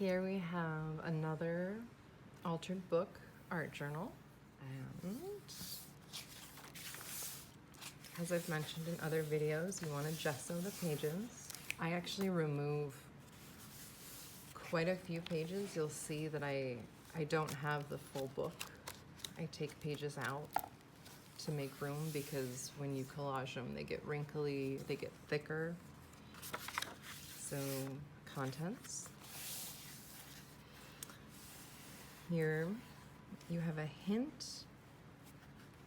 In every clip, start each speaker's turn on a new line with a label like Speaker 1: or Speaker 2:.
Speaker 1: Here we have another altered book art journal, and as I've mentioned in other videos, you want to gesso the pages. I actually remove quite a few pages. You'll see that I don't have the full book. I take pages out to make room because when you collage them, they get wrinkly, they get thicker. So, contents. Here you have a hint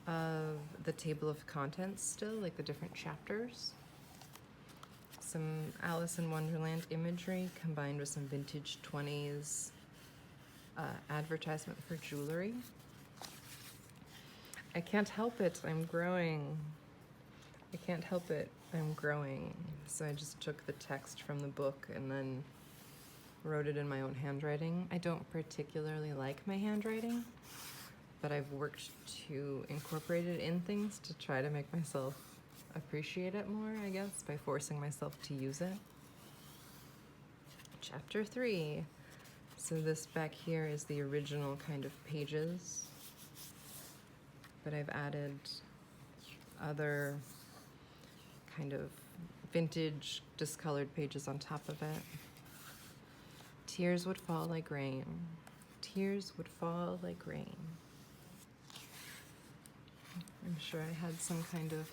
Speaker 1: of the table of contents still, like the different chapters. Some Alice in Wonderland imagery combined with some vintage 20s advertisement for jewelry. I can't help it, I'm growing. I can't help it, I'm growing. So I just took the text from the book and then wrote it in my own handwriting. I don't particularly like my handwriting, but I've worked to incorporate it in things to try to make myself appreciate it more, I guess, by forcing myself to use it. Chapter 3. So this back here is the original kind of pages, but I've added other kind of vintage discolored pages on top of it. Tears would fall like rain. Tears would fall like rain. I'm sure I had some kind of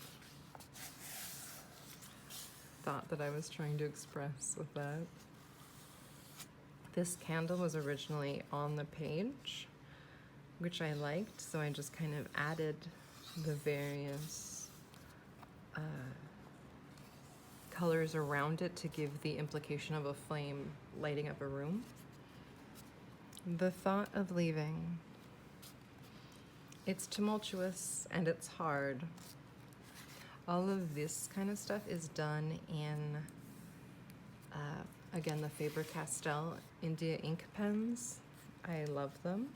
Speaker 1: thought that I was trying to express with that. This candle was originally on the page, which I liked, so I just kind of added the various colors around it to give the implication of a flame lighting up a room. The thought of leaving. It's tumultuous and it's hard. All of this kind of stuff is done in, again, the Faber-Castell India ink pens. I love them.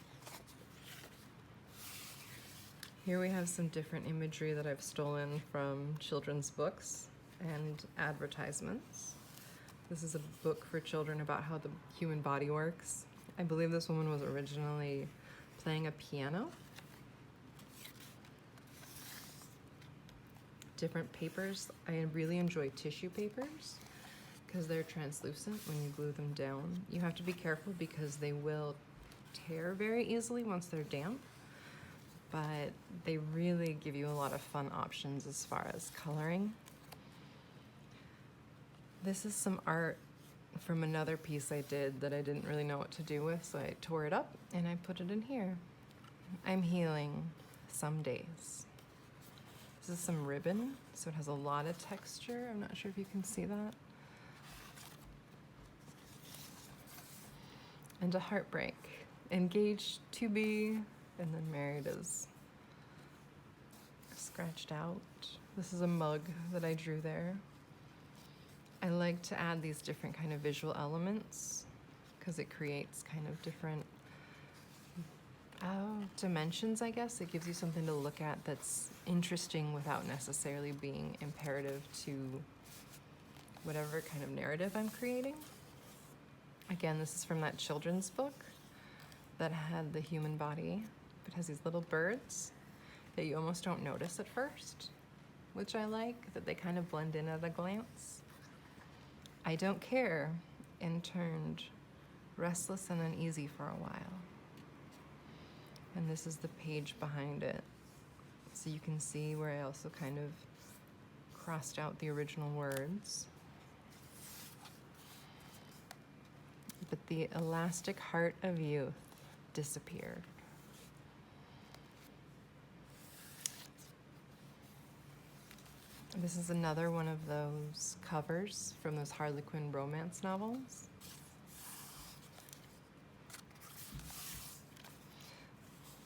Speaker 1: Here we have some different imagery that I've stolen from children's books and advertisements. This is a book for children about how the human body works. I believe this woman was originally playing a piano. Different papers. I really enjoy tissue papers because they're translucent when you glue them down. You have to be careful because they will tear very easily once they're damp, but they really give you a lot of fun options as far as coloring. This is some art from another piece I did that I didn't really know what to do with, so I tore it up and I put it in here. I'm healing some days. This is some ribbon, so it has a lot of texture. I'm not sure if you can see that. And a heartbreak. Engaged to be, and then married is scratched out. This is a mug that I drew there. I like to add these different kind of visual elements because it creates kind of different dimensions, I guess. It gives you something to look at that's interesting without necessarily being imperative to whatever kind of narrative I'm creating. Again, this is from that children's book that had the human body. It has these little birds that you almost don't notice at first, which I like, that they kind of blend in at a glance. I don't care, and turned restless and uneasy for a while. And this is the page behind it. So you can see where I also kind of crossed out the original words. But the elastic heart of youth disappeared. This is another one of those covers from those Harlequin romance novels.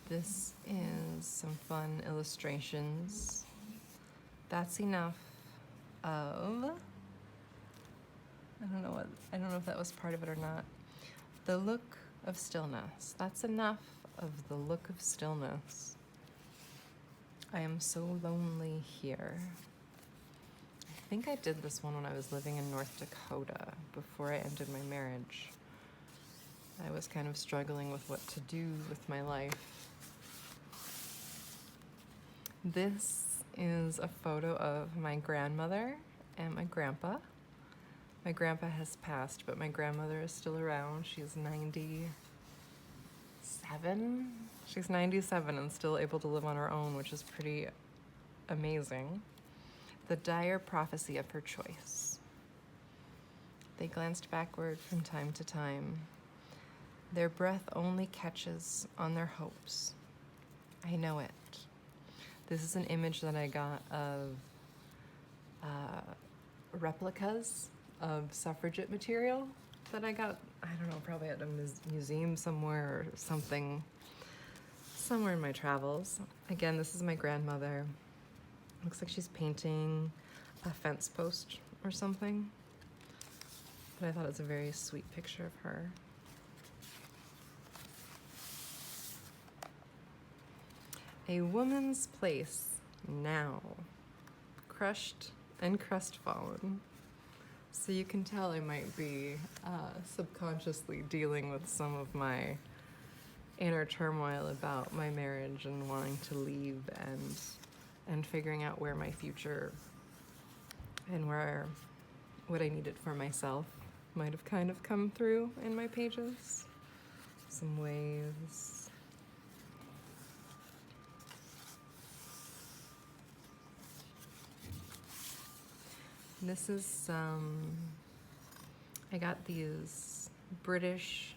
Speaker 1: This is some fun illustrations. That's enough of, I don't know if that was part of it or not. The look of stillness. That's enough of the look of stillness. I am so lonely here. I think I did this one when I was living in North Dakota before I ended my marriage. I was kind of struggling with what to do with my life. This is a photo of my grandmother and my grandpa. My grandpa has passed, but my grandmother is still around. She's 97. She's 97 and still able to live on her own, which is pretty amazing. The dire prophecy of her choice. They glanced backward from time to time. Their breath only catches on their hopes. I know it. This is an image that I got of replicas of suffragette material that I got, I don't know, probably at a museum somewhere or something, somewhere in my travels. Again, this is my grandmother. Looks like she's painting a fence post or something. But I thought it was a very sweet picture of her. A woman's place now. Crushed and crestfallen. So you can tell I might be subconsciously dealing with some of my inner turmoil about my marriage and wanting to leave and figuring out where my future and what I needed for myself might have kind of come through in my pages. Some waves. This is I got these British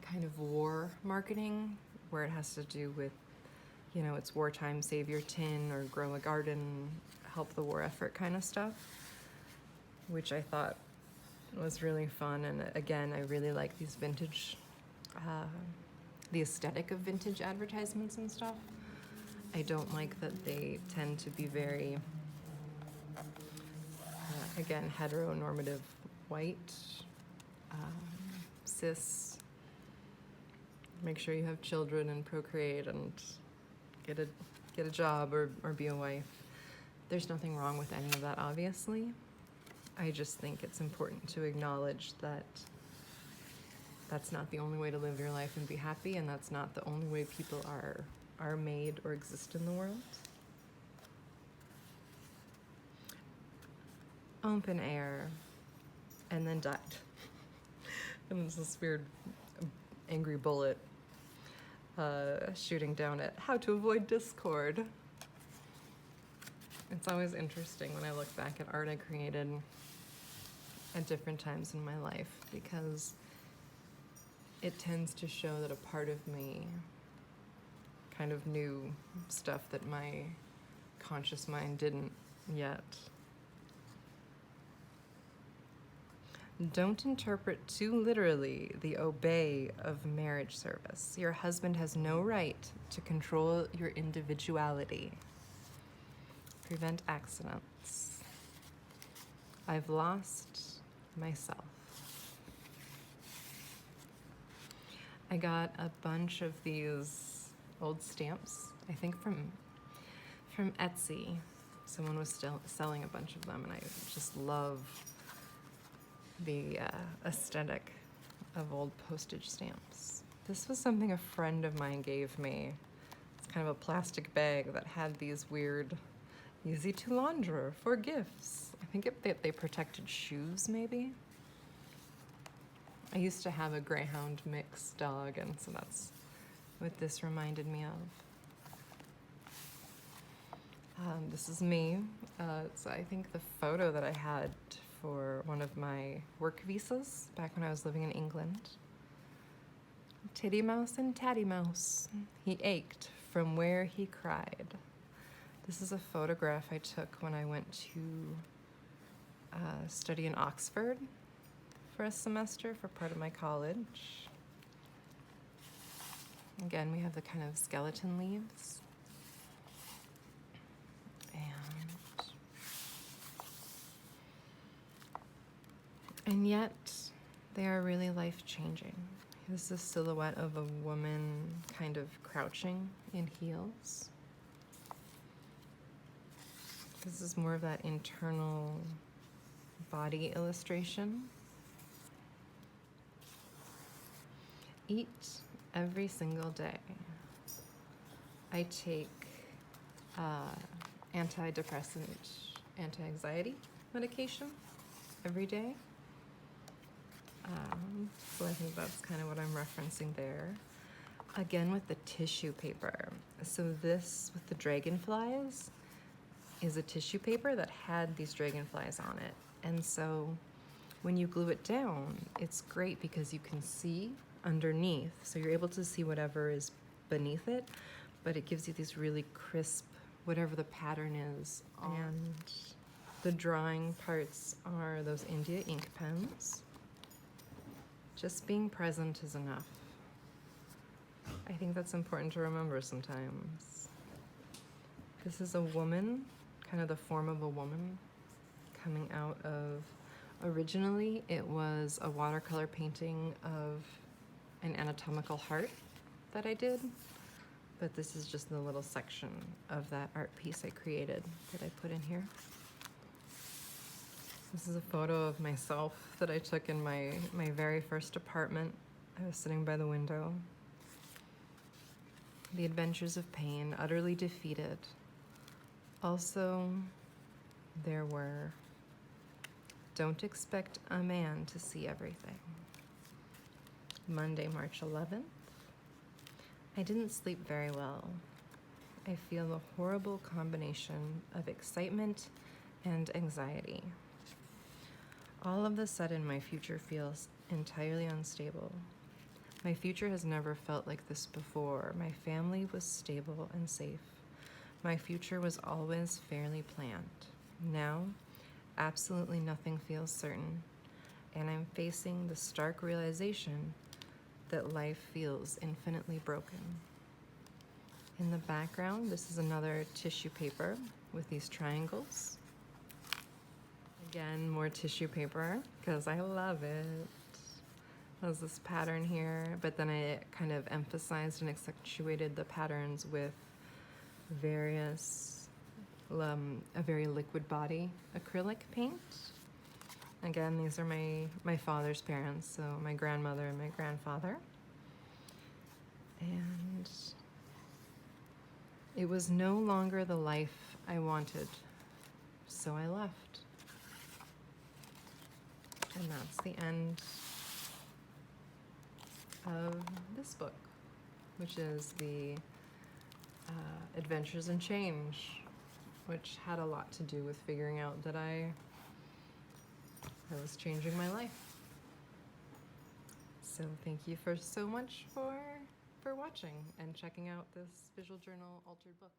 Speaker 1: kind of war marketing where it has to do with, you know, it's wartime, save your tin or grow a garden, help the war effort kind of stuff, which I thought was really fun. And again, I really like these vintage, the aesthetic of vintage advertisements and stuff. I don't like that they tend to be very, again, heteronormative, white, cis, make sure you have children and procreate and get a job or be a wife. There's nothing wrong with any of that, obviously. I just think it's important to acknowledge that that's not the only way to live your life and be happy, and that's not the only way people are made or exist in the world. Open air, and then died. And it's this weird angry bullet shooting down at how to avoid discord. It's always interesting when I look back at art I created at different times in my life, because it tends to show that a part of me kind of knew stuff that my conscious mind didn't yet. Don't interpret too literally the obey of marriage service. Your husband has no right to control your individuality. Prevent accidents. I've lost myself. I got a bunch of these old stamps, I think from Etsy. Someone was still selling a bunch of them, and I just love the aesthetic of old postage stamps. This was something a friend of mine gave me. It's kind of a plastic bag that had these weird, easy to launder for gifts. I think they protected shoes, maybe. I used to have a greyhound mix dog, and so that's what this reminded me of. This is me. It's, I think, the photo that I had for one of my work visas back when I was living in England. Titty Mouse and Tatty Mouse. He ached from where he cried. This is a photograph I took when I went to study in Oxford for a semester for part of my college. Again, we have the kind of skeleton leaves. And yet, they are really life-changing. This is a silhouette of a woman kind of crouching in heels. This is more of that internal body illustration. eat every single day. I take antidepressant, anti-anxiety medication every day. So I think that's kind of what I'm referencing there. Again, with the tissue paper. So this, with the dragonflies, is a tissue paper that had these dragonflies on it. And so when you glue it down, it's great because you can see underneath. So you're able to see whatever is beneath it, but it gives you these really crisp, whatever the pattern is. And the drawing parts are those India ink pens. Just being present is enough. I think that's important to remember sometimes. This is a woman, kind of the form of a woman, coming out of, originally it was a watercolor painting of an anatomical heart that I did, but this is just the little section of that art piece I created that I put in here. This is a photo of myself that I took in my very first apartment. I was sitting by the window. The adventures of pain, utterly defeated. Also, there were, don't expect a man to see everything. Monday, March 11th. I didn't sleep very well. I feel a horrible combination of excitement and anxiety. All of a sudden, my future feels entirely unstable. My future has never felt like this before. My family was stable and safe. My future was always fairly planned. Now, absolutely nothing feels certain, and I'm facing the stark realization that life feels infinitely broken. In the background, this is another tissue paper with these triangles. Again, more tissue paper, because I love it. There's this pattern here, but then I kind of emphasized and accentuated the patterns with various, a very liquid body acrylic paint. Again, these are my father's parents, so my grandmother and my grandfather. And it was no longer the life I wanted, so I left. And that's the end of this book, which is the Adventures in Change, which had a lot to do with figuring out that I was changing my life. So thank you so much for watching and checking out this visual journal altered book.